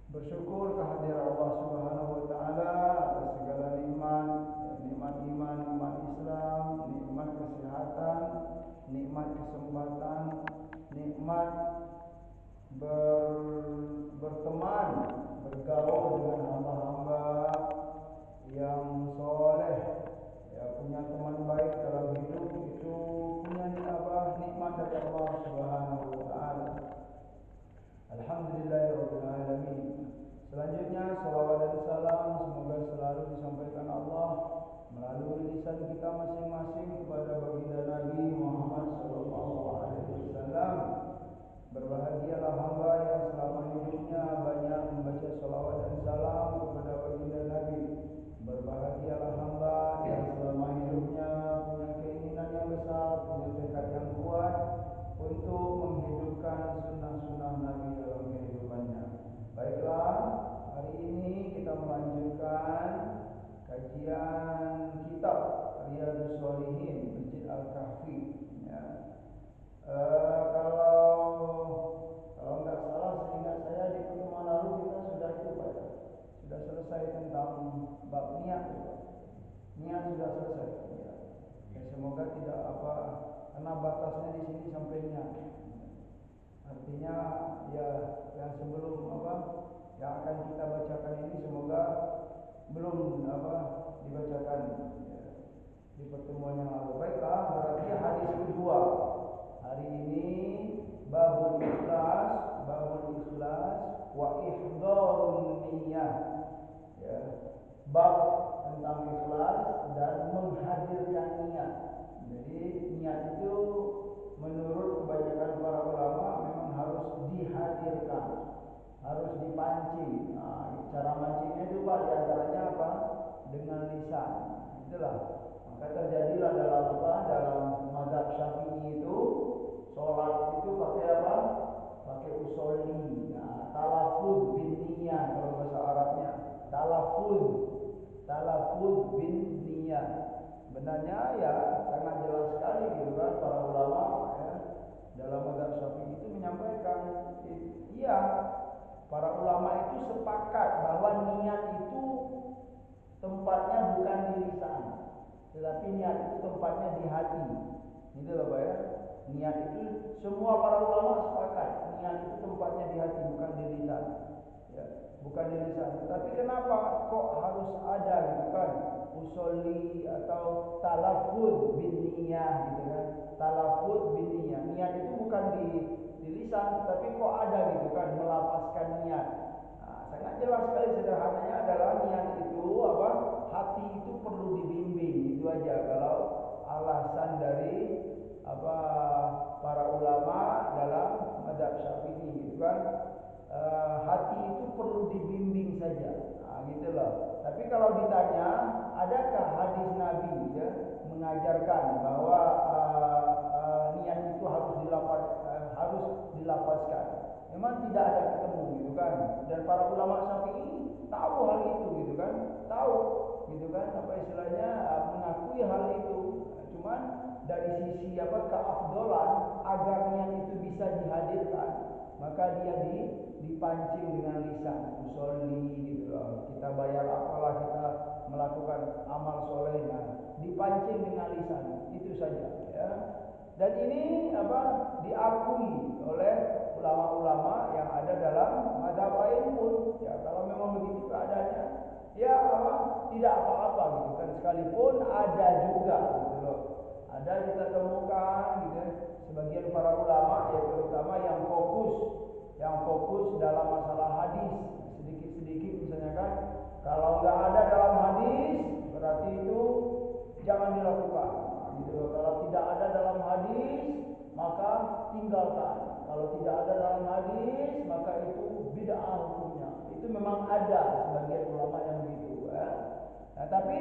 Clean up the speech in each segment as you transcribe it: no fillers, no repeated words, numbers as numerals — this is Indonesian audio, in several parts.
Bersyukur kehadiran Allah Subhanahu wa taala atas segala nikmat, nikmat iman, nikmat Islam, nikmat kesehatan, nikmat kesempatan, nikmat berteman, bergaul dengan hamba-hamba yang soleh, ya punya teman baik dalam hidup itu punya nikmat dari Allah Subhanahu wa taala. Alhamdulillahirabbil alamin. Selanjutnya salawat dan salam semoga selalu disampaikan Allah melalui lisan kita masing-masing kepada baginda Nabi Muhammad sallallahu alaihi wasallam. Berbahagialah hamba yang selama hidupnya banyak membaca salawat dan salam kepada baginda Nabi. Berbahagialah hamba yang selama hidupnya punya keinginan yang besar, punya tekad yang kuat untuk menghidupkan sunnah-sunnah Nabi dalam kehidupannya. Baiklah, hari ini kita melanjutkan kajian kitab Riyadhus Shalihin Masjid Al-Kahfi. Ya. Kalau nggak salah, seingat saya di pertemuan lalu kita sudah itu Pak, sudah selesai tentang bab niat. Niat sudah selesai. Ya. Semoga tidak karena batasnya di sini sampai niat. Artinya ya yang sebelum yang akan kita bacakan ini semoga belum dibacakan ya, di pertemuan yang lalu. Baiklah, berarti hadis kedua hari ini babul ikhlas wa ihdharun niyyah. Ya, bab tentang ikhlas dan menghadirkan niat. Jadi niat itu menurut kebanyakan para ulama memang harus dihadirkan, harus dipancing. Nah, cara mancingnya itu Pak diantaranya apa? Dengan lisan. Itulah. Maka terjadilah dalam mazhab Syafi'i itu sholat itu pakai apa? Pakai usolli. Nah, talaffuz bin niyah kalau bahasa Arabnya. Talaffuz bin niyah. Sebenarnya ya sangat jelas sekali gitu kan para ulama ya dalam mazhab Syafi'i itu menyampaikan iya para ulama itu sepakat bahwa niat itu tempatnya bukan di lisan, tetapi niat itu tempatnya di hati. Gitu loh Pak ya. Niat itu semua para ulama sepakat niat itu tempatnya di hati bukan di lisan. Ya, bukan di lisan. Tapi kenapa kok harus ada gitu kan? Usolli atau talaffuz bin niyah gitu kan. Talaffuz bin niyah. Niat itu bukan di lisan, tapi kok ada gitu kan melafazkan niat. Nah, sangat jelas sekali sederhananya adalah niat itu hati itu perlu dibimbing itu aja kalau alasan dari para ulama dalam mazhab Syafi'i gitu kan. Hati itu perlu dibimbing saja. Nah, gitu loh. Tapi kalau ditanya, adakah hadis Nabi ya mengajarkan bahwa niat itu harus dilafazkan? Memang tidak ada ketemu gitu kan. Dan para ulama Syafi'i tahu hal itu gitu kan. Tahu gitu kan apa istilahnya mengakui hal itu. Cuman dari sisi keafdolan agar niat itu bisa dihadirkan, maka dia dipancing dengan lisan usolli gitu loh. Kita bayar apalah kita melakukan amal solehnya dipancing dengan lisan itu saja ya. Dan ini diakui oleh ulama-ulama yang ada dalam mazhab lain pun ya. Kalau memang begitu keadaannya ya tidak apa-apa gitu kan, sekalipun ada juga gitu loh. Ada kita temukan gitu sebagian para ulama ya terutama yang fokus dalam masalah hadis sedikit-sedikit misalnya kan, kalau nggak ada dalam hadis berarti itu jangan dilakukan. Nah, gitu loh. Kalau tidak ada dalam hadis maka tinggalkan. Kalau tidak ada dalam hadis maka itu bid'ah hukumnya. Itu memang ada sebagian ulama yang begitu ya. Nah, tapi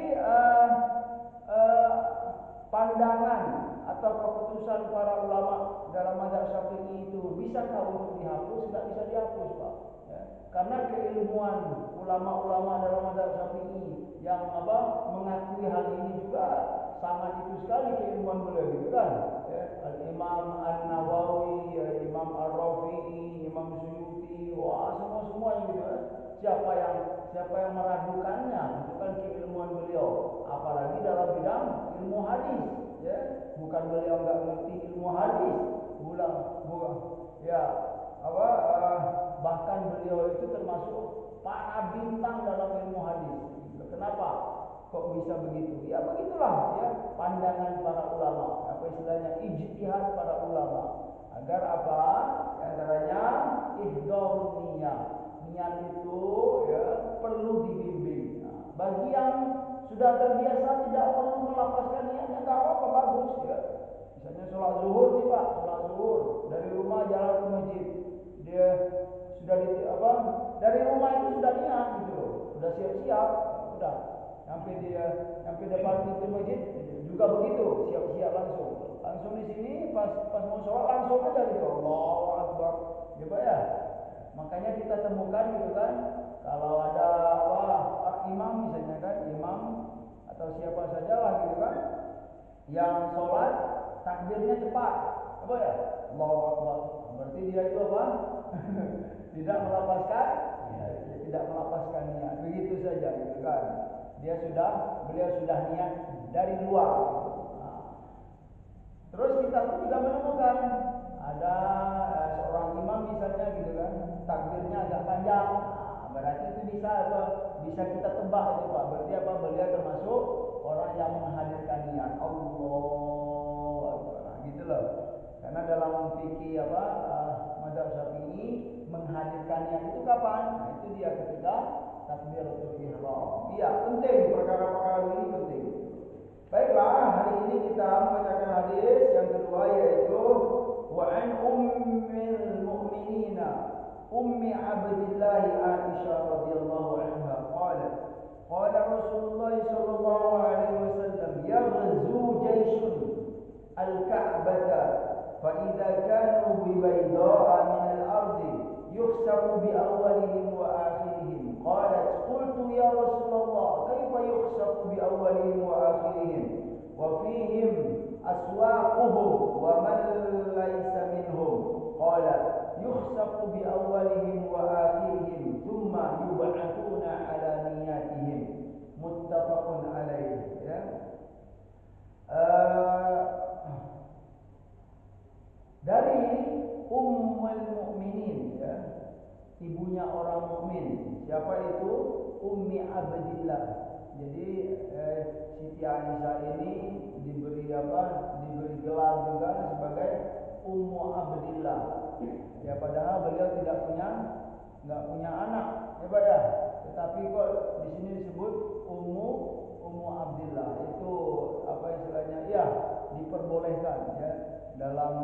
pandangan atau keputusan para ulama dalam mazhab Syafi'i itu bisakah untuk dihapus? Tidak bisa dihapus Pak ya. Karena keilmuan ulama-ulama dalam mazhab Syafi'i yang mengakui hal ini juga sangat itu sekali keilmuan beliau gitu kan ya. Al-Imam An-Nawawi ya, Imam Ar-Rafi'i, Imam Suyuti, wah semua-semuanya gitu ya. siapa yang meragukannya, itu kan keilmuan beliau, apalagi dalam bidang ilmu hadis, ya. Bukan beliau nggak ngerti ilmu hadis, bukan, ya, bahkan beliau itu termasuk para bintang dalam ilmu hadis. Kenapa kok bisa begitu? Ya begitulah, ya, pandangan para ulama, apa istilahnya, ijtihad para ulama. Agar apa? Di antaranya ihdharun niyah. Niat itu, ya, perlu dibimbing. Nah, bagi yang sudah terbiasa tidak perlu melapaskan niatnya, enggak apa-apa, bagus, ya. Misalnya sholat zuhur nih Pak, sholat zuhur dari rumah jalan ke masjid. Dia sudah dari rumah itu sudah niat gitu loh. Sudah siap-siap, udah. Sampai depan pintu masjid juga begitu, siap-siap langsung. Langsung di sini pas mau sholat langsung aja gitu. Allahu Akbar. Ya Pak ya. Makanya kita temukan gitu kan, kalau ada imam misalnya kan, imam atau siapa sajalah gitu kan, yang sholat takbirnya cepat, apa ya? Allahu Akbar. Berarti dia itu apa? Tidak melapaskan, ya, tidak melapaskan niat. Begitu saja gitu kan. Beliau sudah niat dari luar. Nah, terus kita pun juga menemukan ada seorang imam misalnya gitu kan, takbirnya agak panjang. Nah, berarti itu bisa kita tebak itu Pak. Berarti apa? Beliau termasuk orang yang menghadirkan niat. Allah, nah, gitu loh. Karena dalam fikih mazhab Syafi'i menghadirkan niat itu kapan? Nah, itu dia ketika takbiratul ihram. Iya, penting, perkara-perkara ini penting. Baiklah, hari ini kita membacakan hadis yang kedua, yaitu wa an ummil mu'minina ummi Abdillah Aisyah radhiyallahu anha qalat qala Rasulullah sallallahu alaihi wasallam yaghzu jayshun al-Ka'bata fa idza kanu bi bayda'a min al-ardi yukhsafu bi awwalihim wa akhirihim. Qalat qultu ya Rasulullah kaifa yukhsafu bi awwalihim wa akhirihim wa fihim aswaquhum wa man laysa minhum. Qala yukhsafu bi awwalihim wa akhirihim thumma yub'athuna ala niyatihim. Muttafaqun alaih, ya. Dari Ummul Mukminin, ya, ibunya orang mukmin. Siapa itu? Ummi Abdillah. Jadi Siti Aisyah ini diberi gelar juga sebagai Ummu Abdillah. Ya, padahal beliau nggak punya anak, ya Pak ya. Tetapi kok di sini disebut Ummu Abdillah. Itu apa istilahnya? Ya, diperbolehkan, ya, dalam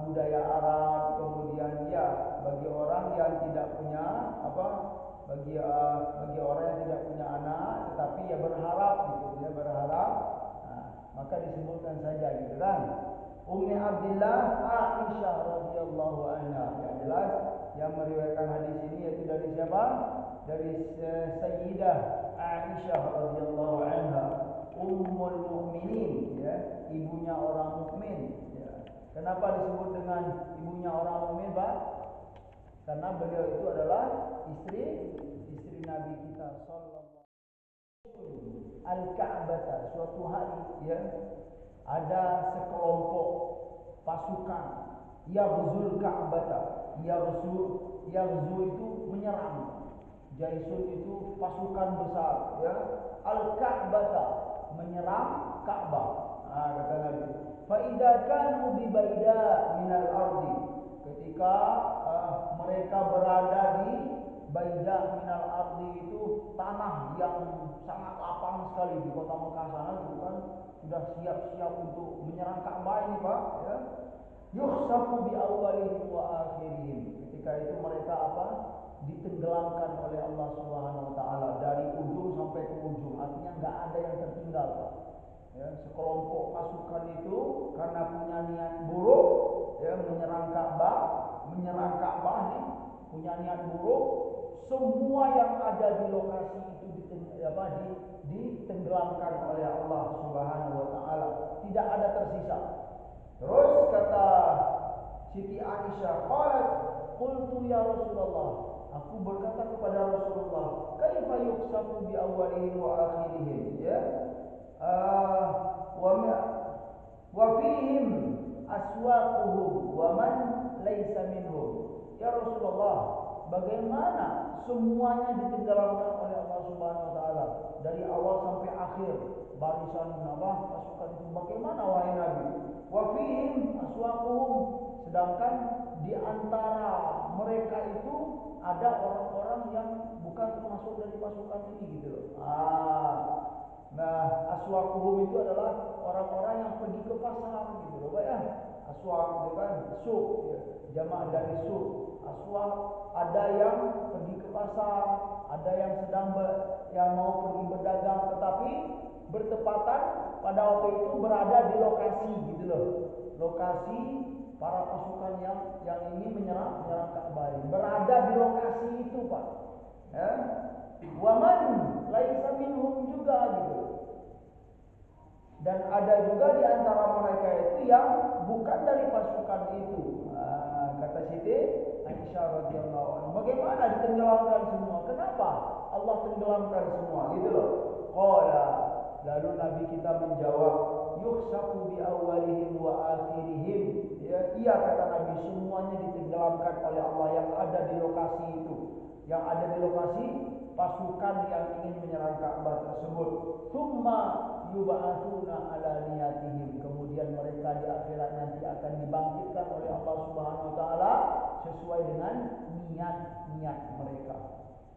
budaya Arab. Kemudian ya, bagi orang yang tidak punya bagi orang yang tidak punya anak tetapi ya berharap gitu, dia berharap, nah, maka disebutkan saja gitu kan. Ummi Abdillah Aisyah radhiyallahu anha. Yang jelas yang meriwayatkan hadis ini yaitu dari siapa? Dari Sayyidah Aisyah radhiyallahu anha, Ummul Mukminin, ya, ibunya orang mukmin, ya. Kenapa disebut dengan ibunya orang mukmin, Pak? Karena beliau itu adalah istri Nabi kita sallallahu Al-Ka'bah. Suatu hari, ya, ada sekelompok pasukan yaghzul Ka'bah. Yaghzu itu menyerang. Jaisun itu pasukan besar, ya. Al-Ka'bah menyerang Ka'bah. Nah, kata Nabi, fa idza kanu bi baida minal ardi. Ketika mereka berada di baida minal ardi, itu tanah yang sangat lapang sekali di kota Mekah sana gitu kan, sudah siap-siap untuk menyerang Ka'bah ini, Pak, ya. Yukhsafu bi awwalihim wa akhirihim. Ketika itu mereka ditenggelamkan oleh Allah Subhanahu wa taala dari ujung sampai ke ujung. Artinya enggak ada yang tertinggal, Pak. Ya, sekelompok pasukan itu karena punya niat buruk, ya, menyerang Ka'bah nih, punya niat buruk, semua yang ada di lokasi itu ditenggelamkan oleh Allah Subhanahu wa taala. Tidak ada tersisa. Terus kata Siti Aisyah, qalat qultu ya Rasulullah, Aku berkata kepada Rasulullah, kaifa yuksafu bi awwalihim wa akhirihim, ya. Wa wa fihim aswaquhum wa man laisa minhum. Ya Rasulullah, bagaimana semuanya ditenggelamkan oleh Allah Subhanahu wa taala dari awal sampai akhir barisan pasukan itu, bagaimana wahai Nabi? Wa fihim aswaquhum, sedangkan di antara mereka itu ada orang-orang yang bukan termasuk dari pasukan ini gitu loh. Nah, aswaquhum itu adalah orang-orang yang pergi ke pasar gitu loh, Pak ya. Aswaq itu kan suq, ya. Jamak dari suq. Aswaq, ada yang pergi ke pasar, ada yang yang mau pergi berdagang, tetapi bertepatan pada waktu itu berada di lokasi gitu loh. Lokasi para pasukan yang ingin menyerang Ka'bah, berada di lokasi itu, Pak. Ya. Waman laisa minhum juga gitu. Dan ada juga di antara mereka itu yang bukan dari pasukan itu. Kata Siti Aisyah radhiyallahu anha, bagaimana ditenggelamkan semua? Kenapa Allah tenggelamkan semua gitu loh? Qala, lalu Nabi kita menjawab, yukhsafu bi awwalihim wa akhirihim. Ya, iya kata Nabi, semuanya ditenggelamkan oleh Allah yang ada di lokasi itu. Yang ada di lokasi pasukan yang ingin menyerang Ka'bah tersebut. Tsumma yub'atsuna ala niyatihim, kemudian mereka di akhirat nanti akan dibangkitkan oleh Allah Subhanahu wa taala sesuai dengan niat-niat mereka.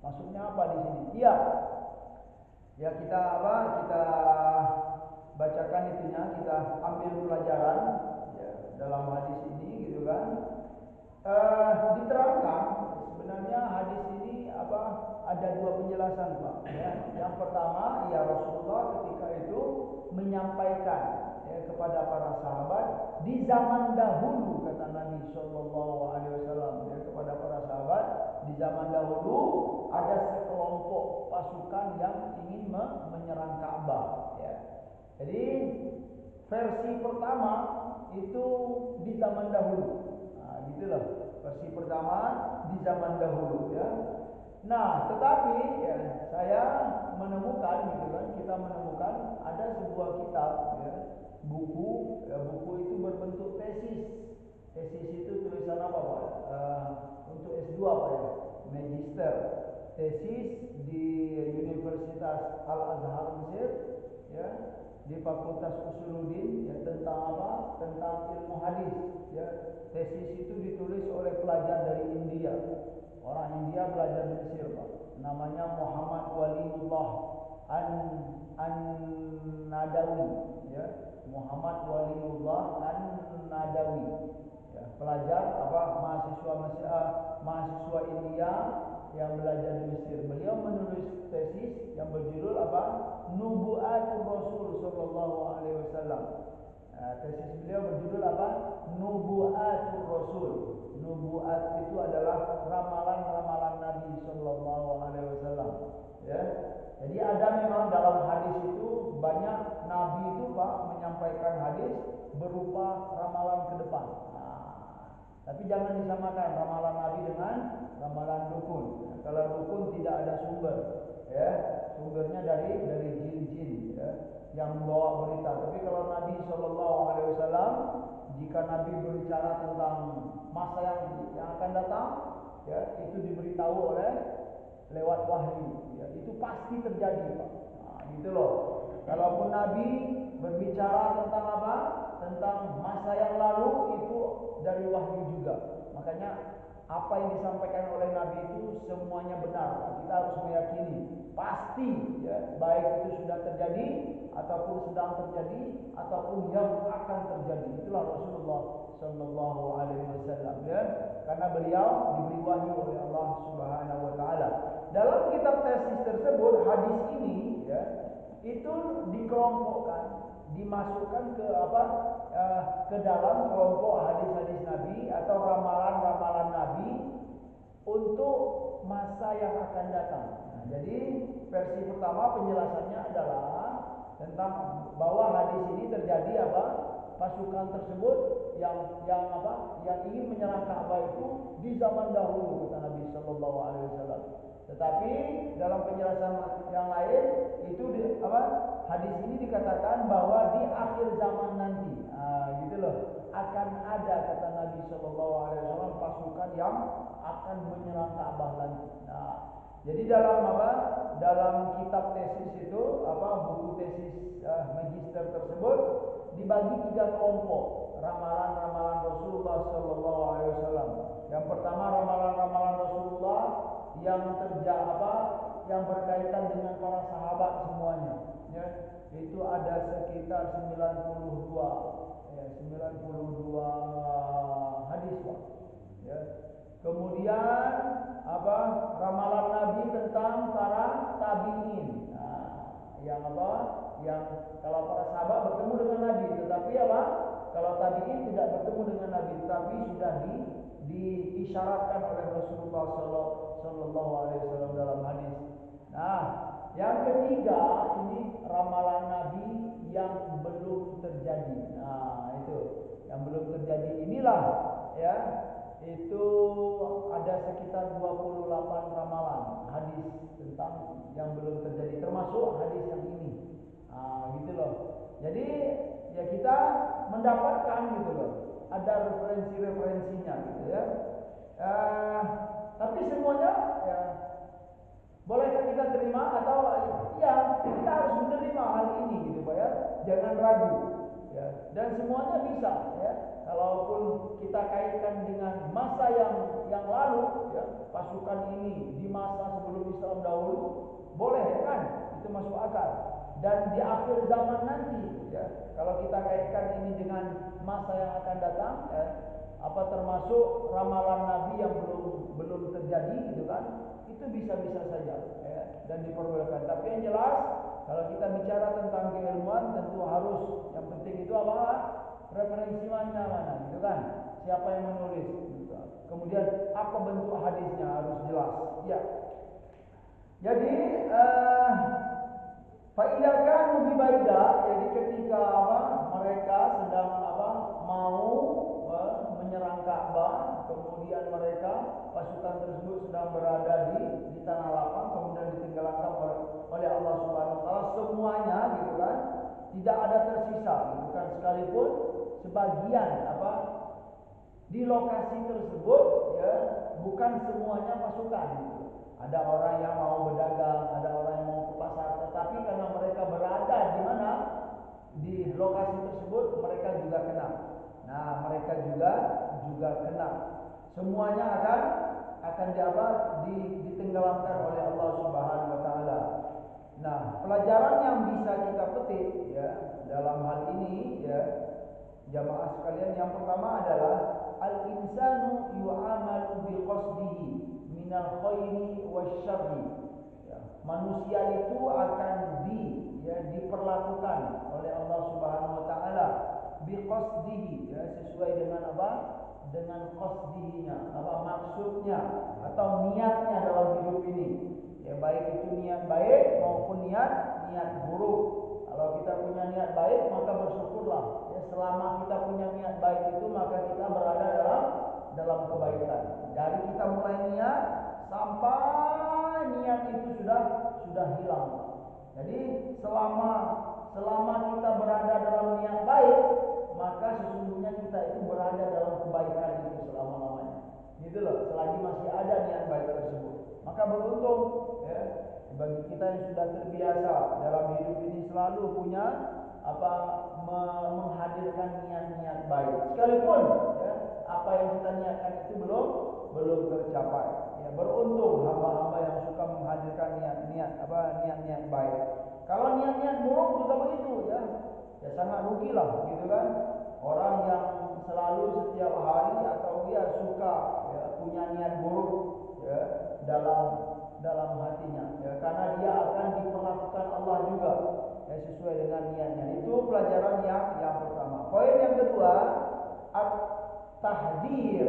Maksudnya apa di sini? Iya. Ya kita kita bacakan itunya, kita ambil pelajaran ya, dalam hadis ini gitu kan. Diterangkan sebenarnya hadis ini ada dua penjelasan, Pak ya. Yang pertama, ya Rasulullah ketika itu menyampaikan ya, kepada para sahabat di zaman dahulu, kata Nabi sallallahu alaihi wasallam ya, kepada para sahabat di zaman dahulu ada sekelompok pasukan yang ingin menyerang Ka'bah ya. Jadi versi pertama itu di zaman dahulu. Gitulah versi pertama di zaman dahulu ya. Nah, tetapi ya, saya menemukan gitu kan, kita menemukan ada sebuah kitab ya, buku ya, buku itu berbentuk tesis. Tesis itu tulisan apa, Pak? Untuk S2 Pak ya, magister. Tesis di Universitas Al-Azhar Mesir ya, di Fakultas Usuluddin ya, tentang apa? Tentang ilmu hadis ya. Tesis itu ditulis oleh pelajar dari India. Orang India belajar di Mesir, Pak. Namanya Muhammad Waliullah An-Nadawi ya. Muhammad Waliullah An-Nadawi ya, pelajar mahasiswa India yang belajar di Mesir. Beliau menulis tesis yang berjudul Nubu'atul Rasul sallallahu alaihi wasallam. Tesis beliau berjudul Nubu'atul Rasul. Nubu'at itu adalah ramalan-ramalan Nabi sallallahu alaihi wasallam. Ya. Jadi ada memang dalam hadis itu banyak Nabi itu, Pak, menyampaikan hadis berupa ramalan ke depan. Tapi jangan disamakan ramalan Nabi dengan ramalan dukun. Kalau dukun tidak ada sumber, ya, sumbernya dari jin-jin, ya, yang membawa berita. Tapi kalau Nabi Shallallahu Alaihi Wasallam, jika Nabi berbicara tentang masa yang akan datang, ya, itu diberitahu lewat wahyu, ya, itu pasti terjadi, Pak. Gitu loh. Kalaupun Nabi berbicara tentang apa? Tentang masa yang lalu, itu dari wahyu juga. Makanya apa yang disampaikan oleh Nabi itu semuanya benar. Kita harus meyakini pasti ya, baik itu sudah terjadi ataupun sedang terjadi ataupun yang akan terjadi. Itulah Rasulullah sallallahu alaihi wasallam ya. Karena beliau diberi wahyu oleh Allah Subhanahu wa taala. Dalam kitab tesis tersebut, hadis ini ya, itu dikelompokkan, dimasukkan ke dalam kelompok hadis-hadis Nabi atau ramalan-ramalan Nabi untuk masa yang akan datang. Nah, jadi versi pertama penjelasannya adalah tentang bahwa hadis ini terjadi pasukan tersebut yang ingin menyerang Ka'bah itu di zaman dahulu, kata Nabi Shallallahu Alaihi Wasallam. Tetapi dalam penjelasan yang lain itu hadis ini dikatakan bahwa di akhir zaman nanti, gitu loh, akan ada, kata Nabi Shallallahu Alaihi Wasallam, pasukan yang akan menyerang Ka'bah nanti. Nah, jadi dalam kitab tesis itu buku tesis magister tersebut dibagi 3 kelompok ramalan-ramalan Rasulullah Shallallahu Alaihi Wasallam. Yang pertama ramalan-ramalan Rasulullah yang yang berkaitan dengan para sahabat semuanya, ya, itu ada sekitar 92 hadis, Pak, ya. Kemudian ramalan Nabi tentang para tabi'in. Nah, yang kalau para sahabat bertemu dengan Nabi, tetapi kalau tabi'in tidak bertemu dengan Nabi, tetapi sudah diisyaratkan oleh Rasulullah Sallallahu Alaihi Wasallam dalam hadis. Nah, yang ketiga ini ramalan Nabi yang belum terjadi. Nah, itu yang belum terjadi, inilah, ya, itu ada sekitar 28 ramalan hadis tentang yang belum terjadi, termasuk hadis yang ini. Gitu loh. Jadi ya kita mendapatkan, gitu loh, ada referensi-referensinya, gitu ya. Tapi semuanya, ya, bolehkah kita terima atau ya kita harus menerima hal ini, gitu Pak, ya. Jangan ragu, ya. Dan semuanya bisa, ya. Kalaupun kita kaitkan dengan masa yang lalu, ya, pasukan ini di masa sebelum Islam dahulu, boleh, ya kan? Itu masuk akal. Dan di akhir zaman nanti, ya, kalau kita kaitkan ini dengan masa yang akan datang, ya, termasuk ramalan Nabi yang belum terjadi, gitu kan? Itu bisa-bisa saja, ya, dan diperbolehkan. Tapi yang jelas, kalau kita bicara tentang keilmuan, tentu harus, yang penting itu referensi mana, gitu kan? Siapa yang menulis, gitu. Kemudian apa bentuk hadisnya harus jelas, ya. Jadi fa'idah kanu bibaida, jadi ketika mereka sedang mau menyerang Ka'bah, kemudian mereka pasukan tersebut sedang berada di tanah lapang, kemudian ditenggelamkan oleh Allah Subhanahu wa taala semuanya, gitu kan? Tidak ada tersisa, gitu kan? Sekalipun sebagian di lokasi tersebut, ya, bukan semuanya pasukan, gitu. Ada orang yang mau berdagang, ada orang yang mau ke pasar, tetapi karena mereka berada di mana? Di lokasi tersebut, mereka juga kena. Nah, mereka juga kena. Semuanya akan ditenggelamkan oleh Allah Subhanahu wa taala. Nah, pelajaran yang bisa kita petik, ya, dalam hal ini, ya, jamaah sekalian, yang pertama adalah al-insanu yu'amalu biqasdihi minal khairi wasyarri. Ya, manusia itu akan diperlakukan oleh Allah Subhanahu wa taala biqasdihi, ya, sesuai dengan dengan qasdihinya, maksudnya atau niatnya dalam hidup ini. Ya, baik itu niat baik maupun niat buruk. Kalau kita punya niat baik, maka bersyukurlah. Ya, selama kita punya niat baik itu, maka kita berada dalam kebaikan. Dari kita mulai niat sampai niat itu sudah hilang. Jadi selama kita berada dalam niat baik, maka sesungguhnya kita itu berada dalam kebaikan itu selama-lamanya. Gitu loh, selagi masih ada niat baik tersebut. Maka beruntung, ya, bagi kita yang sudah terbiasa dalam hidup ini selalu punya menghadirkan niat-niat baik. Sekalipun, ya, apa yang kita niatkan itu belum tercapai. Ya, beruntung hamba-hamba yang suka menghadirkan niat-niat baik. Kalau niat-niat buruk juga begitu, ya. Ya sangat rugilah, gitu kan? Orang yang selalu setiap hari atau dia suka, ya, punya niat buruk, ya, dalam hatinya, ya, karena dia akan diperlakukan Allah juga, ya, sesuai dengan niatnya. Itu pelajaran yang pertama. Poin yang kedua, at-tahdzir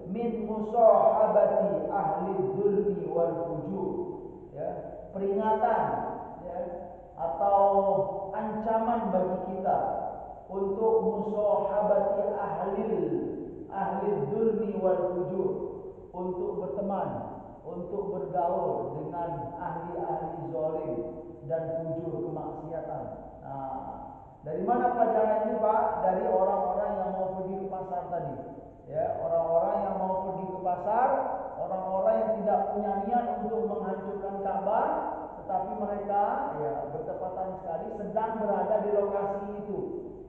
min musahabati ahli dzulmi wal fujur. Ya, peringatan, ya, atau ancaman bagi kita untuk musahabati ahli dzulmi wal fujur, untuk berteman, untuk bergaul dengan ahli-ahli zalim dan fujur, kemaksiatan. Nah, dari mana pelajaran ini, Pak? Dari orang-orang yang mau pergi ke pasar tadi. Ya, orang-orang yang mau pergi ke pasar, orang-orang yang tidak punya niat untuk menghancurkan Ka'bah, tetapi mereka ya bertepatan sekali sedang berada di lokasi itu,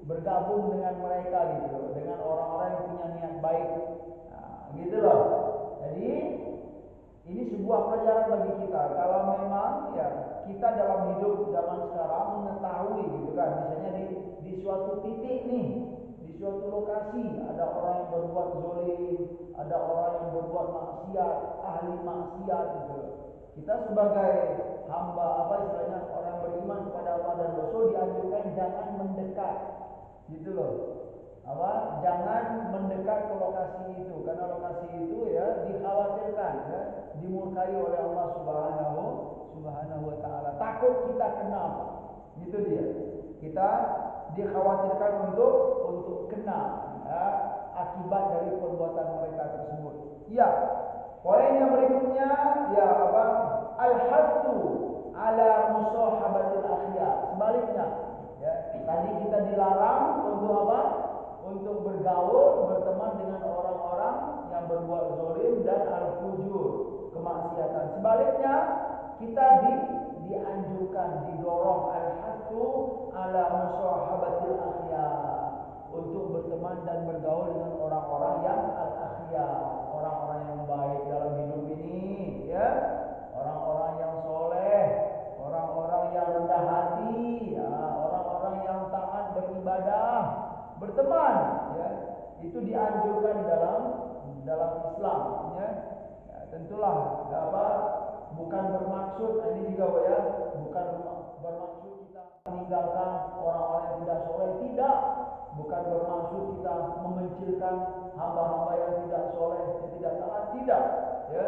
bergabung dengan mereka gitu, dengan orang-orang yang punya niat baik. Nah, gitu loh. Jadi ini sebuah pelajaran bagi kita. Kalau memang ya kita dalam hidup zaman sekarang mengetahui gitu kan, misalnya di suatu titik nih, di suatu lokasi ada orang yang berbuat zalim, ada orang yang berbuat maksiat, ahli maksiat gitu. Kita sebagai hamba apa istilahnya orang beriman kepada Allah dan Rasul dianjurkan jangan mendekat. Gitu loh. Apa? Jangan mendekat ke lokasi itu karena lokasi itu ya dikhawatirkan ya dimurkai oleh Allah Subhanahu wa taala. Takut kita kena. Itu dia. Kita dikhawatirkan untuk kena ya, akibat dari perbuatan mereka tersebut. Ya. Poin yang berikutnya ya apa? Al-hattu ala musahabatil akhyar. Sebaliknya, ya, tadi kita dilarang untuk apa? Untuk bergaul, berteman dengan orang-orang yang berbuat zalim dan al-fujur, kemaksiatan. Sebaliknya, kita dianjurkan, didorong al-hattu ala musahabatil akhyar, untuk berteman dan bergaul dengan orang-orang yang al-akhyar, orang-orang yang baik dalam hidup ini, ya. Orang-orang yang soleh, orang-orang yang rendah hati, ya, orang-orang yang taat beribadah, berteman, ya. Itu dianjurkan dalam Islam, ya. Ya, tentulah apa bukan bermaksud ini juga ya, bukan bermaksud kita meninggalkan orang-orang yang tidak soleh, tidak. Bukan bermaksud kita memencilkan hamba-hamba yang tidak soleh, yang tidak taat, tidak. Ya,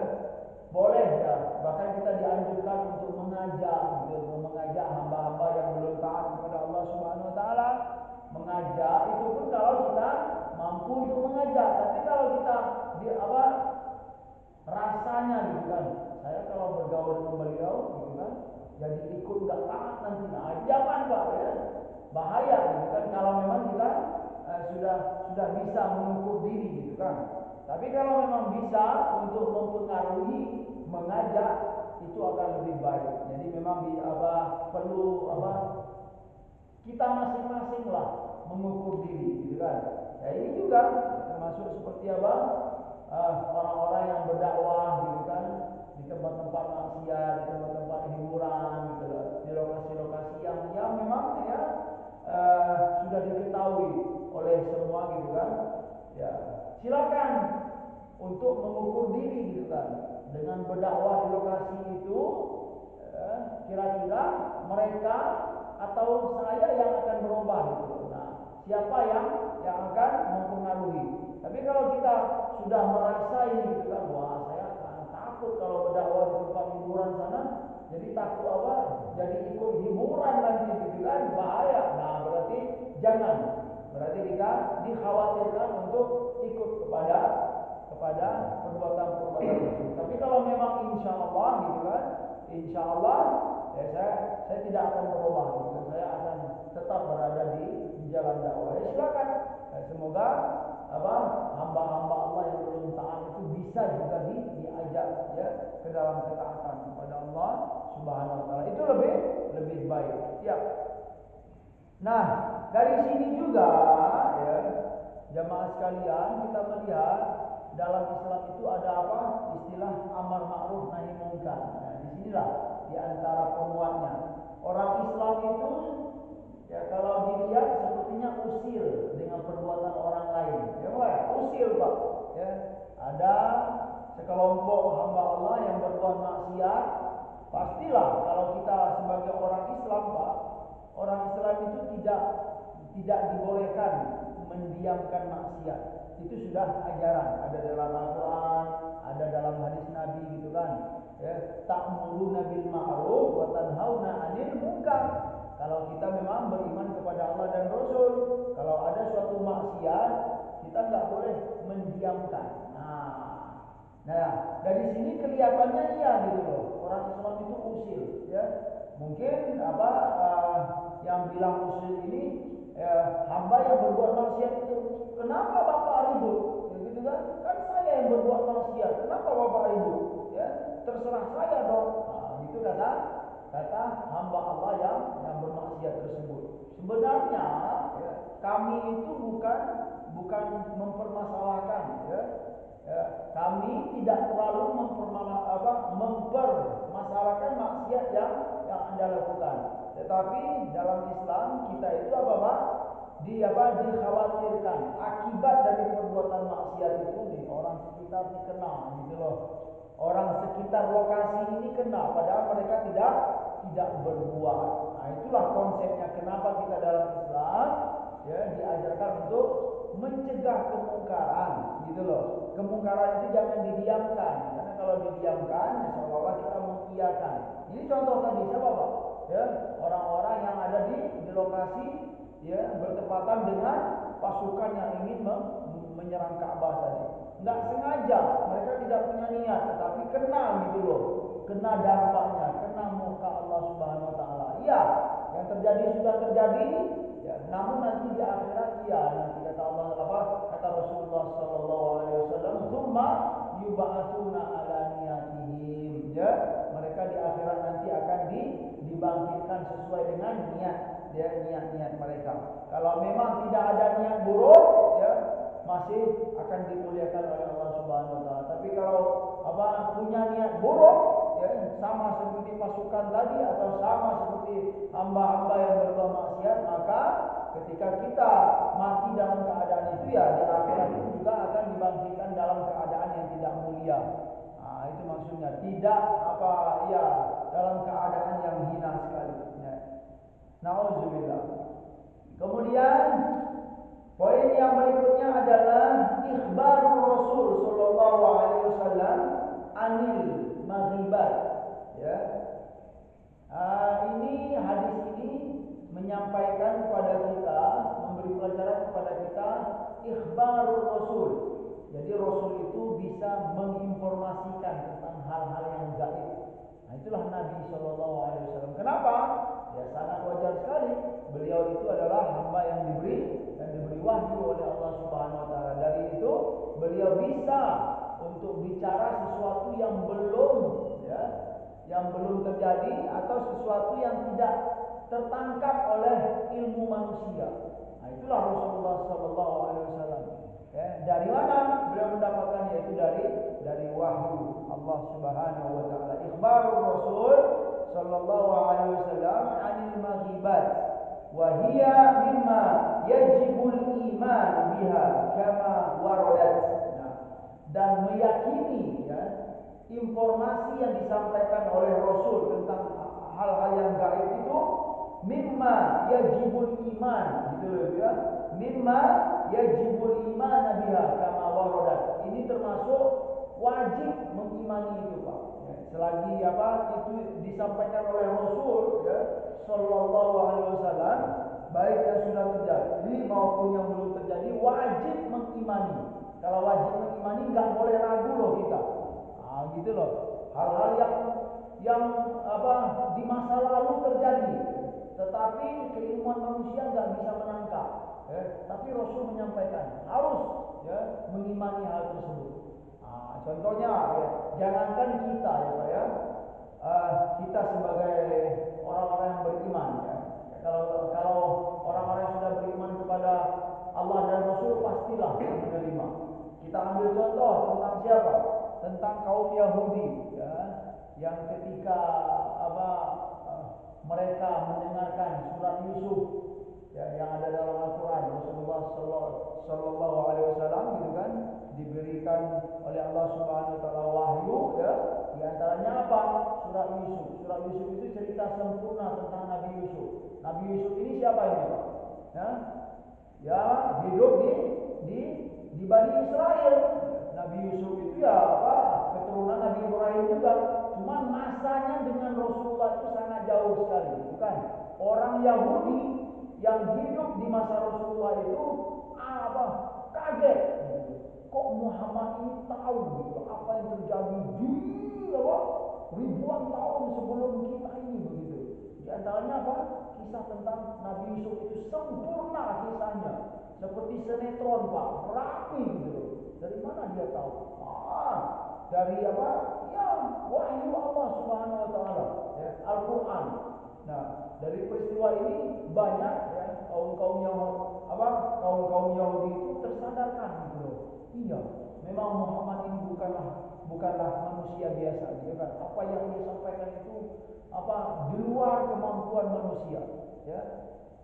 boleh ya. Bahkan kita dianjurkan untuk mengajak hamba-hamba yang belum taat kepada Allah Subhanahu Wa Taala. Mengajak itu pun kalau kita mampu untuk mengajak. Tapi kalau kita rasanya gitu kan, saya kalau bergaul dengan beliau gitu kan, jadi ikut nggak taat nanti. Nah, jangan Pak ya. Bahaya gitu kan kalau memang kita sudah bisa mengukur diri gitu kan. Tapi kalau memang bisa untuk mempengaruhi, mengajak, itu akan lebih baik. Jadi memang perlu kita masing-masing lah mengukur diri gitu kan. Ya ini juga termasuk seperti orang-orang yang berdakwah gitu kan di tempat-tempat maksiat, di tempat-tempat hiburan gitu loh, di lokasi-lokasi yang memang ya sudah diketahui oleh semua gitu kan. Ya, silakan untuk mengukur diri gitu kan. Dengan berdakwah di lokasi itu, kira-kira mereka atau saya yang akan berubah gitu. Nah, siapa yang akan mempengaruhi? Tapi kalau kita sudah merasa ini gitu kan, wah saya akan takut kalau berdakwah di tempat hiburan sana, jadi takut jadi ikut hiburan nanti gitu kan, bahaya. Nah, berarti jangan. Berarti kita dikhawatirkan untuk ikut kepada perbuatan-perbuatan itu. Tapi kalau memang insya Allah gitu kan, insya Allah ya saya tidak akan berubah gitu. Saya akan tetap berada di jalan dakwah. Ya silakan. Ya, semoga hamba-hamba Allah yang belum taat itu bisa juga diajak ya ke dalam ketaatan kepada Allah Subhanahu wa taala. Itu lebih baik. Ya. Nah, dari sini juga ya jamaah sekalian kita melihat dalam Islam itu ada istilah amar ma'ruf nahi munkar. Nah, di sinilah di antara penguatnya. Orang Islam itu ya kalau dilihat sepertinya usil dengan perbuatan orang lain. Ya Pak, usil Pak. Ya, ada sekelompok hamba Allah yang berbuat maksiat, pastilah kalau kita sebagai orang Islam Pak, orang Islam itu tidak dibolehkan mendiamkan maksiat. Itu sudah ajaran, ada dalam Al-Quran, ada dalam hadis Nabi gitu kan. Ya, ta'muruna bil ma'ruf wa tanhauna 'anil munkar. Kalau kita memang beriman kepada Allah dan Rasul, Kalau ada suatu maksiat, kita nggak boleh mendiamkan. Nah, dari sini kelihatannya iya gitu loh. Orang Islam itu usil, ya. Mungkin yang bilang usil ini hamba yang berbuat maksiat itu. Kenapa Bapak ribut? Ya, gitu kan? Kan saya yang berbuat maksiat. Kenapa Bapak ribut? Ya, terserah saya dong. Nah, gitu kata hamba Allah yang bermaksiat tersebut. Sebenarnya ya, kami itu bukan mempermasalahkan, ya. Kami tidak terlalu mempermasalahkan maksiat yang Anda lakukan. Tetapi dalam Islam kita itu dikhawatirkan akibat dari perbuatan maksiat itu nih orang sekitar dikena gitu loh. Orang sekitar lokasi ini kena padahal mereka tidak berbuat. Nah, itulah konsepnya kenapa kita dalam Islam ya diajarkan untuk mencegah kemungkaran gitu loh. Kemungkaran itu jangan didiamkan, karena kalau didiamkan ya seolah-olah kita mengiyakan. Ini contoh tadi siapa Pak? Ya, orang-orang yang ada di lokasi ya bertepatan dengan pasukan yang ingin menyerang Ka'bah tadi. Enggak sengaja, mereka tidak punya niat, tetapi kena gitu loh. Kena dampaknya, kena murka Allah Subhanahu wa taala. Iya, yang terjadi sudah terjadi, ya, namun nanti di akhirat iya, nanti kata Allah kata Rasulullah sallallahu alaihi wasallam, "Tsumma yub'atsuna ala niyatihim." Ya, mereka di akhirat nanti akan dibangkitkan sesuai dengan niat mereka. Kalau memang tidak ada niat buruk, ya, masih akan dimuliakan oleh Allah Subhanahu wa taala. Tapi kalau punya niat buruk, ya, sama seperti pasukan tadi atau sama seperti hamba-hamba yang berbuat maksiat, maka ketika kita mati dalam keadaan itu ya di akhirat itu juga akan dibangkitkan dalam keadaan yang tidak mulia. Nah, itu maksudnya tidak dalam keadaan yang hina sekali. Ya. Nauzubillah. Kemudian poin yang berikutnya adalah ikhbar Rasul sallallahu alaihi wasallam anil maghibat. Ya. Ini hadis ini menyampaikan kepada kita, memberi pelajaran kepada kita ikhbar Rasul. Jadi Rasul itu bisa menginformasikan tentang hal-hal yang gaib. Nah, itulah Nabi sallallahu alaihi wasallam. Kenapa? Ya sangat wajar sekali. Beliau itu adalah hamba yang diberi wahyu oleh Allah Subhanahu wa taala. Dari itu beliau bisa untuk bicara sesuatu yang belum terjadi atau sesuatu yang tidak tertangkap oleh ilmu manusia. Nah, itulah Rasulullah sallallahu alaihi wasallam. Ya, dari mana beliau mendapatkan? Yaitu dari wahyu Allah Subhanahu wa taala. Ikhbarur Rasul sallallahu alaihi wasallam 'anil maghibat wa hiya mimma yajibul iman biha kama waradat. Nah, dan meyakini ya informasi yang disampaikan oleh Rasul tentang hal-hal yang gaib itu mimma yajibul iman gitu loh ya. Mimma yajibul iman biha kama waradat. Ini termasuk wajib mengimani itu, Pak. Ya, selagi itu disampaikan oleh Rasul ya sallallahu alaihi wasallam, baik yang sudah terjadi maupun yang belum terjadi, wajib mengimani. Kalau wajib mengimani enggak boleh ragu loh kita. Nah, gitu loh. Hal-hal yang di masa lalu terjadi, tetapi keilmuan manusia enggak bisa menangkap. Ya, tapi Rasul menyampaikan harus ya mengimani hal tersebut. Nah, contohnya ya, jangankan kita ya Pak ya, kita sebagai orang-orang yang beriman ya. Kalau orang-orang yang sudah beriman kepada Allah dan Rasul pastilah menerima. Kita ambil contoh tentang siapa? Tentang kaum Yahudi ya, yang ketika mereka mendengarkan surat Yusuf ya, yang ada dalam Al-Quran, Rasulullah sallallahu alaihi wasallam gitu kan, diberikan oleh Allah Subhanahu wa taala wahyu ya, di antaranya apa? Surat Yusuf. Surat Yusuf itu cerita sempurna tentang Nabi Yusuf. Nabi Yusuf ini siapa ini, Pak? Ya, hidup di Bani Israel. Nabi Yusuf itu ya keturunan Nabi Ibrahim juga. Cuma masanya dengan Rasulullah itu sangat jauh sekali, bukan? Orang Yahudi yang hidup di masa Rasulullah itu kaget gitu. Kok Muhammad ini tahu gitu apa yang terjadi di ribuan tahun sebelum kita ini begitu. Di antaranya apa? Kisah tentang Nabi Yusuf itu sempurna kisahnya. Seperti sinetron, Pak, rapi gitu. Dari mana dia tahu? Dari apa? Ya, wahyu Allah Subhanahu wa taala, ya, Al-Qur'an. Nah, dari peristiwa ini banyak ya kaum-kaum Yahudi itu tersadarkan gitu loh. Iya, memang Muhammad ini bukanlah manusia biasa gitu kan. Apa yang dia sampaikan itu di luar kemampuan manusia, ya.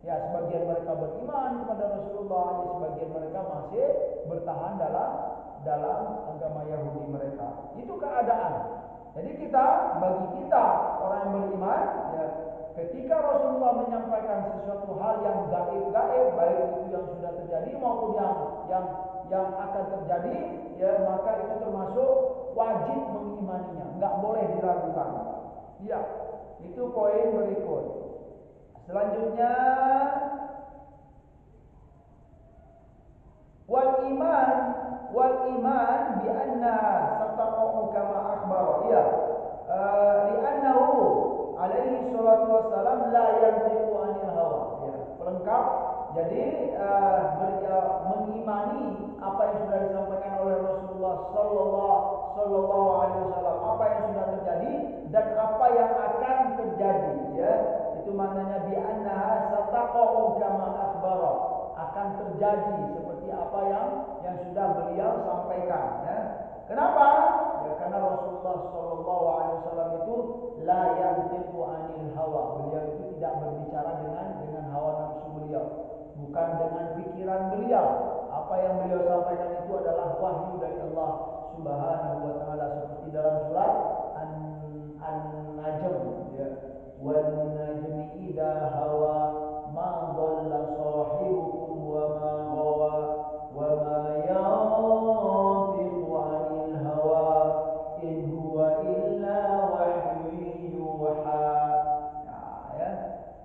Ya, sebagian mereka beriman kepada Rasulullah, ya sebagian mereka masih bertahan dalam agama Yahudi mereka. Itu keadaan. Jadi bagi kita orang yang beriman, ya, ketika Rasulullah menyampaikan sesuatu hal yang gaib-gaib, baik itu yang sudah terjadi maupun yang akan terjadi, ya maka itu termasuk wajib mengimaninya, nggak boleh diragukan. Ya, itu poin berikut. Selanjutnya, wal iman bi anna sataqa'u kama akhbara. Ya, li'annahu alaihi salatu wassalam la yantiqu anil hawa. Ya, pelengkap. Jadi mengimani apa yang sudah disampaikan oleh Rasulullah sallallahu alaihi wasallam, apa yang sudah terjadi dan apa yang akan terjadi, ya. Itu maknanya bi annaha sataqa'u kama akhbara, akan terjadi seperti apa yang sudah beliau sampaikan, ya. Kenapa? Ya karena Rasulullah sallallahu alaihi wasallam itu la yantiqu anil hawa. Beliau itu tidak berbicara dengan hawa nafsu beliau, bukan dengan pikiran beliau. Apa yang beliau sampaikan itu adalah wahyu dari Allah Subhanahu wa taala, seperti dalam surat An-Najm, ya. Wan najmi idza hawa ma dhalla sahibukum wa ma ghawa wa ma yantiqu anil hawa in huwa illa wahyun yuha. Ya,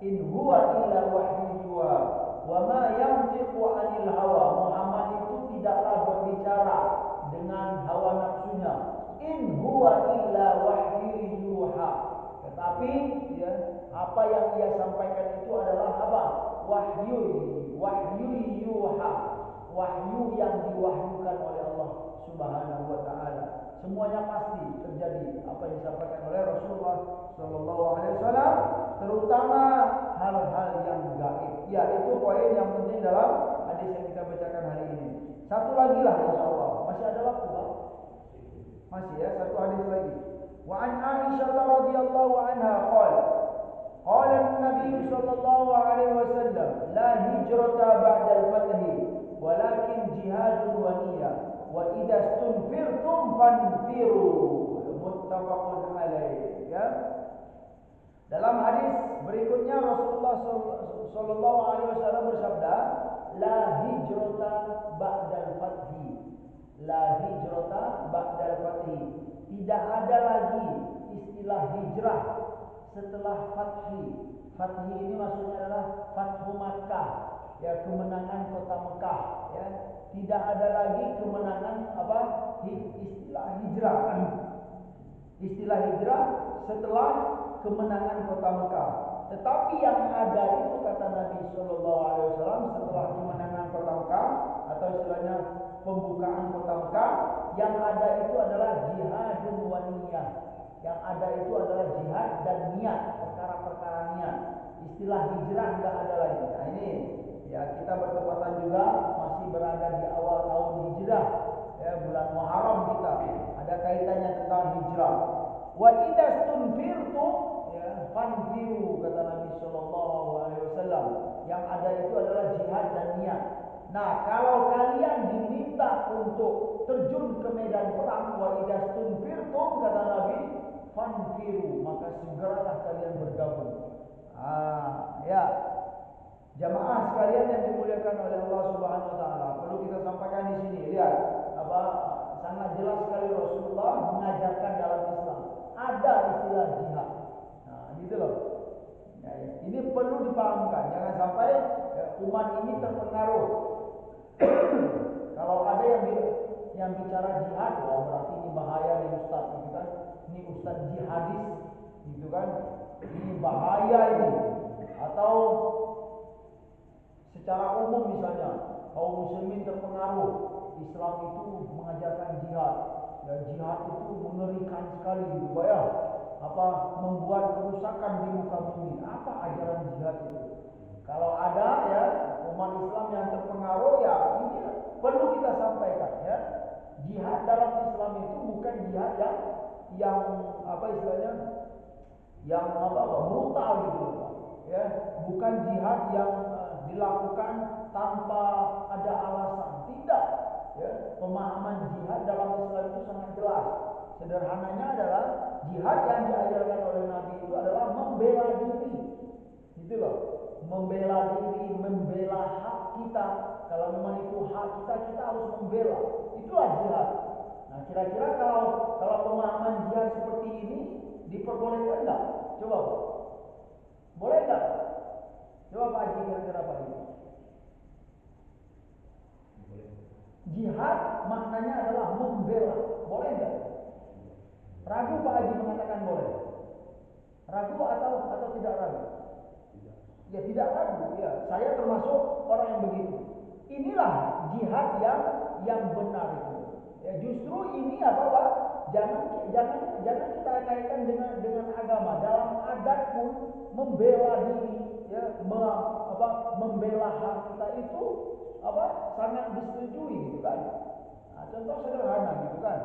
in huwa illa wahyun yuha wa ma yantiqu anil hawa. Muhammad itu tidaklah berbicara dengan hawa nafsunya. In huwa illa wahyun yuha. Tetapi ya, apa yang ia sampaikan itu adalah apa? Wahyu yuha. Wahyu yang diwahyukan oleh Allah Subhanahu wa taala. Semuanya pasti terjadi apa yang disampaikan oleh Rasulullah sallallahu alaihi wasallam, terutama hal-hal yang gaib. Ya, itu poin yang penting dalam hadis yang kita bacakan hari ini. Satu lagi lah insyaallah. Masih ada waktu, Pak? Masih ya, satu hadis lagi. Wa an Aisyah radhiyallahu anha qala an-nabiy sallallahu alaihi wasallam la hijrata ba'da al-fath walakin jihadun wa niyyah wa idza stunfirtum fanfiru, muttafaqun alaih. Ya. Dalam hadis berikutnya Rasulullah sallallahu alaihi wasallam bersabda, la hijrata ba'dal fathi. La hijrata ba'dal fathi. Tidak ada lagi istilah hijrah setelah fathi. Fathi ini maksudnya adalah Fathu Makkah, ya, kemenangan kota Mekah, ya. Tidak ada lagi kemenangan istilah hijrah. Istilah hijrah setelah kemenangan kota Mekah. Tetapi yang ada itu, kata Nabi sallallahu alaihi wasallam, setelah kemenangan kota Mekah atau istilahnya pembukaan kota Mekah, yang ada itu adalah jihadun wa niyyah. Yang ada itu adalah jihad dan niat, perkara-perkara niat. Istilah hijrah enggak ada lagi. Nah ini ya, kita bertepatan juga masih berada di awal tahun hijrah, ya, bulan Muharram kita. Ada kaitannya tentang hijrah. Wa idza stunfirtum, ya, fanfiru, kata Nabi sallallahu alaihi wasallam. Yang ada itu adalah jihad dan niat. Nah, kalau kalian diminta untuk terjun ke medan perang, wa idza stunfirtum, kata Nabi, fanfiru, maka segeralah kalian bergabung. Ya. Jamaah sekalian yang dimuliakan oleh Allah Subhanahu wa taala, perlu kita sampaikan di sini. Lihat, sangat jelas sekali Rasulullah mengajarkan dalam Islam ada istilah jihad. Nah, gitu loh. Ya, ini perlu dipahamkan. Jangan sampai umat ini terpengaruh. Kalau ada yang bicara jihad, wah berarti ini bahaya nih Ustaz, gitu kan? Ini Ustaz jihadis, gitu kan? Ini bahaya ini. Atau secara umum misalnya kaum muslimin terpengaruh, Islam itu mengajarkan jihad. Ya, jihad itu mengerikan sekali gitu, Pak ya. Apa membuat kerusakan di muka bumi? Apa ajaran jihad itu? Kalau ada ya umat Islam yang terpengaruh, ya ini perlu kita sampaikan ya. Jihad dalam Islam itu bukan jihad yang apa istilahnya? Yang apa brutal gitu Pak. Ya, bukan jihad yang dilakukan tanpa ada alasan. Tidak. Ya, pemahaman jihad dalam Islam itu sangat jelas. Sederhananya adalah jihad yang diajarkan oleh Nabi itu adalah membela diri. Gitu loh. Membela diri, membela hak kita. Kalau memang itu hak kita, kita harus membela. Itulah jihad. Nah, kira-kira kalau pemahaman jihad seperti ini diperbolehkan enggak? Coba Pak. Boleh enggak? Coba Pak Haji, kira-kira Pak Haji. Jihad maknanya adalah membela. Boleh enggak? Ragu Pak Haji mengatakan boleh. Ragu atau tidak ragu? Ya tidak ragu. Ya, saya termasuk orang yang begitu. Inilah jihad yang benar itu. Ya, justru ini apa Pak? Jangan kita kaitkan dengan agama. Dalam adat pun membela diri, ya, membela hak kita itu sangat disetujui gitu kan. Nah, contoh sederhana gitu kan.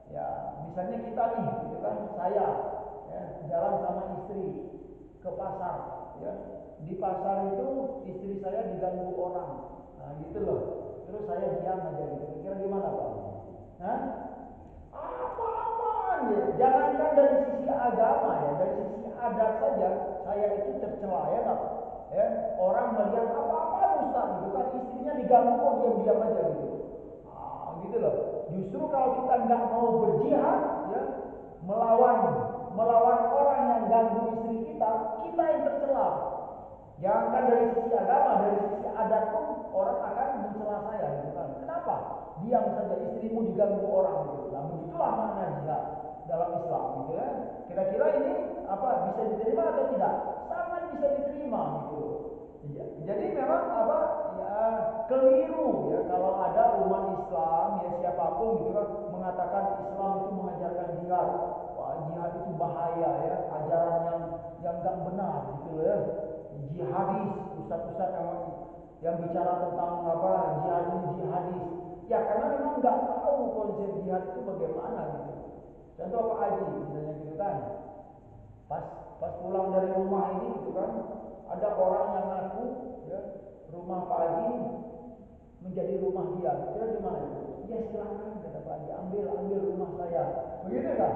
Ya, misalnya kita nih gitu kan, saya ya, jalan sama istri ke pasar, ya. Di pasar itu istri saya diganggu orang. Nah, gitu loh. Terus saya diam aja gitu. Kira gimana, Pak? Hah? Apa-apaan ya? Jangankan dari sisi agama ya, dari sisi adat saja saya itu tercela ya kan? Ya, orang melihat apa-apa Ustaz gitu kan, istrinya diganggu kok diam-diam aja gitu. Ah, gitu loh. Justru kalau kita nggak mau berjihad ya, melawan orang yang ganggu istri kita yang tercela. Jangankan dari sisi agama, dari sisi adat pun orang akan mencela saya gitu kan. Kenapa? Diam saja, istrimu diganggu orang gitu. Nah, begitulah makna jihad dalam Islam gitu ya. Kira-kira ini bisa diterima atau tidak? Sangat bisa diterima gitu. Jadi memang keliru ya kalau ada umat Islam ya siapapun gitu kan mengatakan Islam itu mengajarkan jihad. Wah, jihad itu bahaya ya, ajaran yang enggak benar gitu loh ya. Jihadis, ustaz-ustaz yang bicara tentang jihad ini jihadis. Ya karena memang enggak tahu konsep jihad itu bagaimana gitu. Contoh Pak Haji misalnya gitu kan. Pas pulang dari rumah ini gitu kan, ada orang yang ngaku ya, rumah Pak Haji menjadi rumah dia. Kira gimana itu? Ya silakan kata Pak Haji, ambil rumah saya. Begitu kan?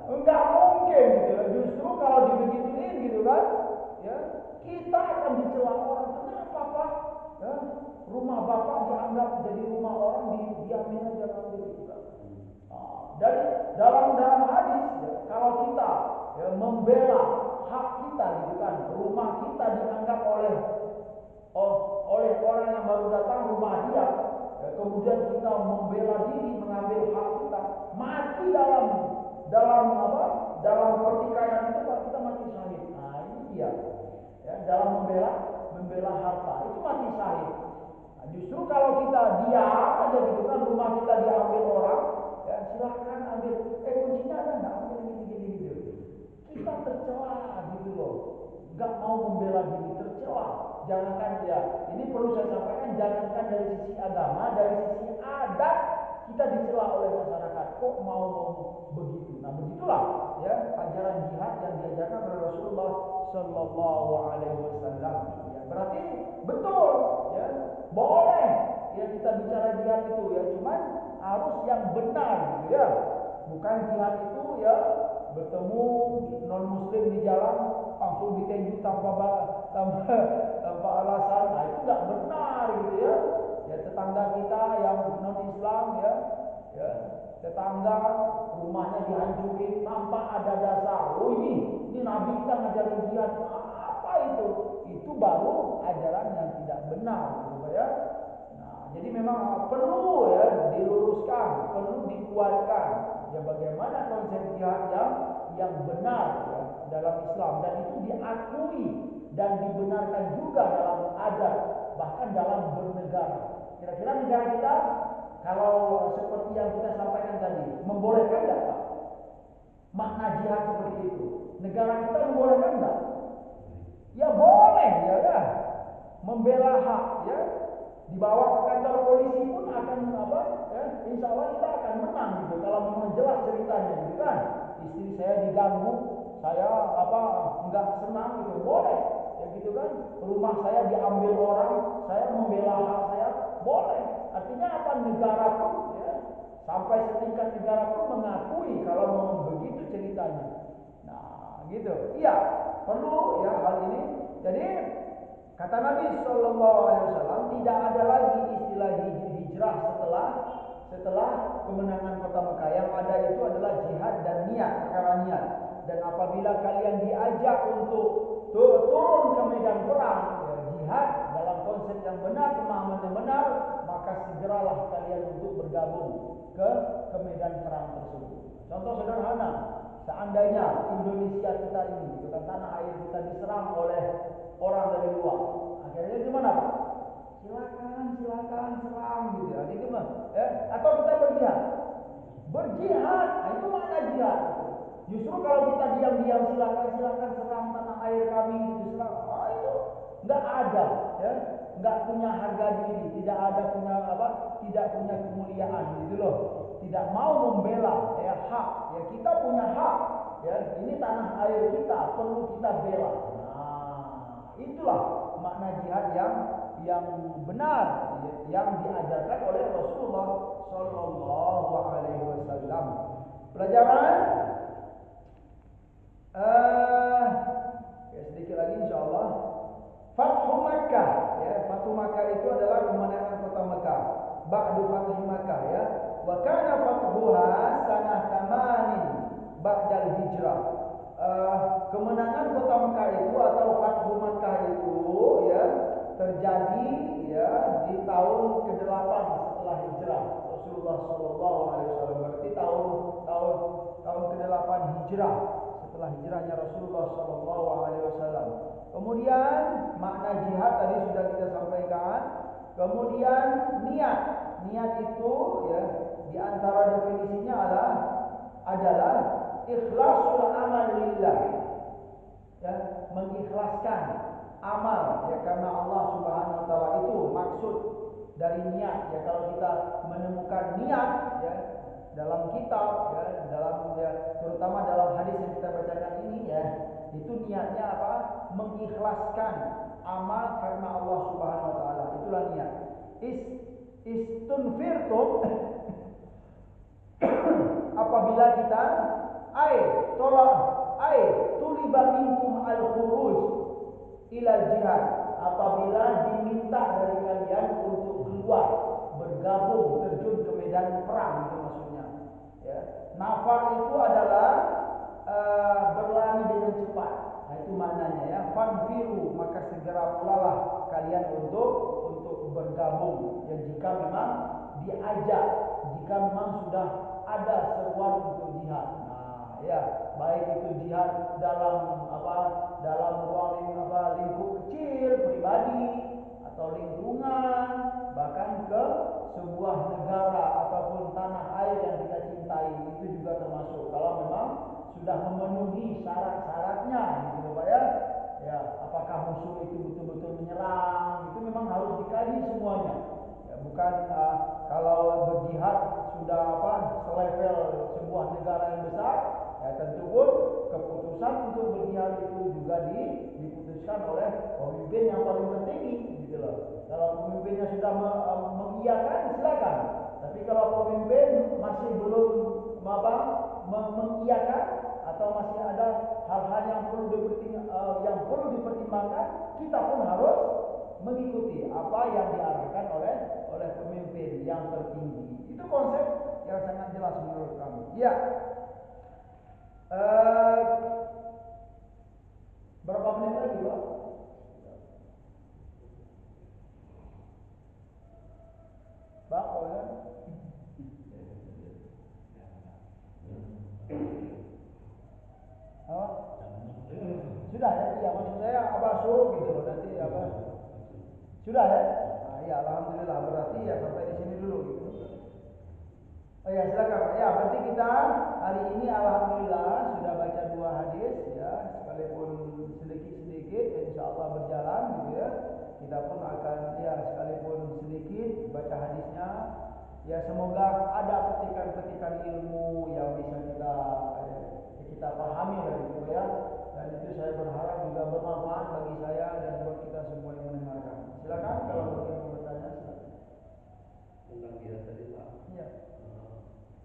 Enggak mungkin gitu. Justru kalau dibegituin gitu kan, ya kita akan dicela orang. Kenapa Pak? Ya, rumah Bapak dianggap jadi rumah orang, diamin aja ambil gitu kan. Dari dalam hadis ya, kalau kita ya, membela hak kita gitu kan, rumah kita dianggap oleh orang yang baru datang rumah dia, ya, kemudian kita membela diri mengambil hak kita, mati dalam pertikaian itu Pak, kita mati syahid. Nah ini dia ya, dalam membela harta itu mati syahid. Nah, justru kalau kita diam aja gitu kan, rumah kita diambil orang, ya silahkan ambil, kuncinya ada nggak, ambil gini gitu. Kita tercela gitu loh, nggak mau membela diri, tercela. Jangankan ya, ini perlu saya sampaikan, jangankan dari sisi agama, dari sisi adat kita dicela oleh masyarakat. Kok mau begitu? Nah begitulah ya ajaran jihad yang diajarkan oleh Rasulullah Sallallahu Alaihi Wasallam. Ya, berarti betul ya, boleh ya kita bicara jihad itu ya, cuman harus yang benar gitu ya. Bukan jihad itu ya bertemu non muslim di jalan langsung ditembak tanpa alasan. Nah itu nggak benar gitu ya. Ya tetangga kita yang non Islam ya tetangga rumahnya dihancurin tanpa ada dasar. Oh ini Nabi kita ngajarin jihad. Apa itu? itu baru ajaran yang tidak benar, gitu ya. Nah, jadi memang perlu ya diluruskan, perlu dikuatkan ya bagaimana konsep jihad yang benar ya, dalam Islam, dan itu diakui dan dibenarkan juga dalam adat, bahkan dalam bernegara. Kira-kira negara kita kalau seperti yang kita sampaikan tadi membolehkan nggak Pak makna jihad seperti itu? Negara kita membolehkan nggak? Ya boleh ya kan, membela hak ya, dibawa ke kantor polisi pun akan apa ya, insya Allah kita akan menang gitu kalau memang jelas ceritanya gitu kan. Istri saya diganggu, saya apa nggak senang gitu, boleh ya gitu kan. Rumah saya diambil orang, saya membela hak saya, boleh. Artinya apa, negara pun ya, sampai setingkat negara pun mengakui kalau memang begitu ceritanya. Nah gitu, iya perlu ya hal ini. Jadi kata Nabi Shallallahu Alaihi Wasallam, tidak ada lagi istilah hijrah setelah kemenangan kota Mekah. Yang ada itu adalah jihad dan niat, perkara niat. Dan apabila kalian diajak untuk turun ke medan perang, ya, jihad dalam konsep yang benar, pemahaman yang benar, maka segeralah kalian untuk bergabung ke medan perang tersebut. Contoh sederhana, seandainya Indonesia kita ini, gitu kan, tanah air kita diserang oleh orang dari luar, akhirnya gimana Pak? Silakan serang gitu ya, gitu mah. Ya, atau kita berjihad, nah, itu makna jihad. Justru kalau kita diam-diam silakan serang tanah air kami, gitu serang, itu nggak ada, ya, nggak punya harga diri, tidak punya kemuliaan gitu loh, tidak mau membela ya hak, ya kita punya hak, ya ini tanah air kita perlu kita bela. Nah, itulah makna jihad yang benar yang diajarkan oleh Rasulullah Shallallahu Alaihi Wasallam. Pelajaran ya sedikit lagi insyaallah. Fathu Makkah ya, Fathu Makkah itu adalah kemenangan kota Makkah. Ba'du Fathu Makkah ya. Wa kana fathuha sanah tamanin ba'dal hijrah. Kemenangan kota Makkah itu atau Fathu Makkah itu ya terjadi ya di tahun ke-8 setelah hijrah Rasulullah Shallallahu Alaihi Wasallam. Berarti tahun ke-8 hijrah setelah hijrahnya Rasulullah Shallallahu Alaihi Wasallam. Kemudian makna jihad tadi sudah kita sampaikan. Kemudian niat itu ya di antara definisinya adalah ikhlasul amal lillah. Ya, mengikhlaskan amal ya karena Allah Subhanahu wa taala, itu maksud dari niat ya. Kalau kita menemukan niat ya dalam kitab ya, terutama dalam hadis yang kita bacakan ini ya, itu niatnya apa? Mengikhlaskan amal karena Allah Subhanahu wa taala. Itulah niat. Istunfirtum apabila kita tuliba minkum al-khuruj ilal jihad, apabila diminta dari kalian untuk keluar bergabung terjun ke medan perang, itu maksudnya ya. Nafar itu adalah berlari dengan cepat. Nah itu maknanya ya. Fanfiru, maka segera pulalah kalian untuk bergabung ya, jika memang diajak, jika memang sudah ada seruan untuk jihad. Nah ya, baik itu jihad dalam ruang lingkup kecil pribadi atau lingkungan, bahkan ke sebuah negara ataupun tanah air yang kita cintai, itu juga termasuk kalau memang sudah memenuhi syarat-syaratnya gitu Pak ya. Ya, apakah musuh itu betul-betul menyerang, itu memang harus dikaji semuanya. Ya, bukan kalau berjihad sudah selevel sebuah negara yang besar, ya tentu pun keputusan untuk berjihad itu juga diputuskan oleh pemimpin yang paling tertinggi gitu loh. Kalau pemimpinnya sudah mengiyakan, silakan. Tapi kalau pemimpin masih belum mengiyakan atau masih ada hal-hal yang perlu dipertimbangkan, kita pun harus mengikuti apa yang diarahkan oleh pemimpin yang tertinggi. Itu konsep yang sangat jelas menurut kami. Ya. Berapa menit lagi, Pak? Sudah ya? Iya, maksud saya apa suruh gitu loh nanti apa? Sudah ya? Nah, ya alhamdulillah berarti ya sampai di sini dulu gitu. Oh ya silakan Pak. Ya berarti kita hari ini alhamdulillah sudah baca 2 hadis ya, sekalipun sedikit-sedikit insya Allah berjalan gitu ya. Kita pun akan ya sekalipun sedikit baca hadisnya. Ya semoga ada petikan-petikan ilmu yang bisa kita pahami lah gitu ya. Dan itu saya berharap juga bermanfaat bagi saya dan buat kita semua yang mendengarkan. Silakan kalau bagi yang mau bertanya silakan. Tentang dia tadi Pak. Iya.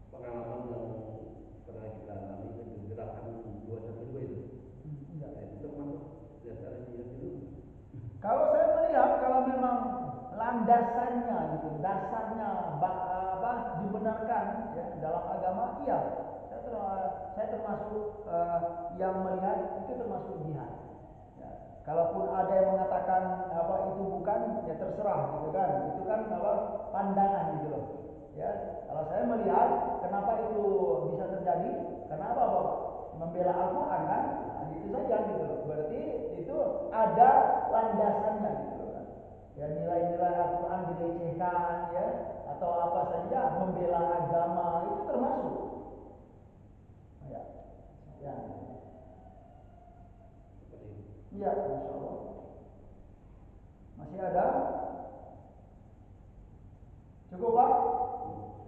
Pengalaman yang pernah kita alami itu gerakan 212 itu. Iya. Itu termasuk dasar dia itu. Kalau saya melihat kalau memang landasannya gitu, dasarnya dibenarkan ya dalam agama, iya. Saya termasuk yang melihat itu termasuk jihad. Ya. Kalaupun ada yang mengatakan apa itu bukan, ya terserah gitu kan. Itu kan apa pandangan gitu loh. Ya, kalau saya melihat kenapa itu bisa terjadi? Kenapa Bapak? Membela Al-Qur'an kan? Nah, itu saja gitu loh. Berarti itu ada landasannya gitu loh kan. Ya nilai-nilai Al-Qur'an dilecehkan ya atau apa saja membela agama itu termasuk. Ya. Ya. Iya, Masya Allah. Masih ada? Cukup Pak?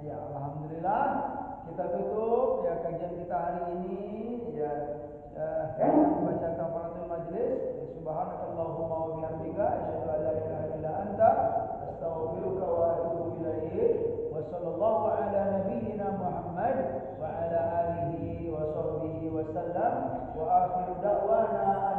Ya, alhamdulillah kita tutup ya kajian kita hari ini ya membaca kafaratul majlis. Subhanakallahumma wa bihamdika asyhadu an la ilaha illa anta astaghfiruka wa atubu ilaik. Wa sallallahu ala nabiyyina Muhammad wa ala alihi wa sahbihi wa sallam wa akhiru da'wana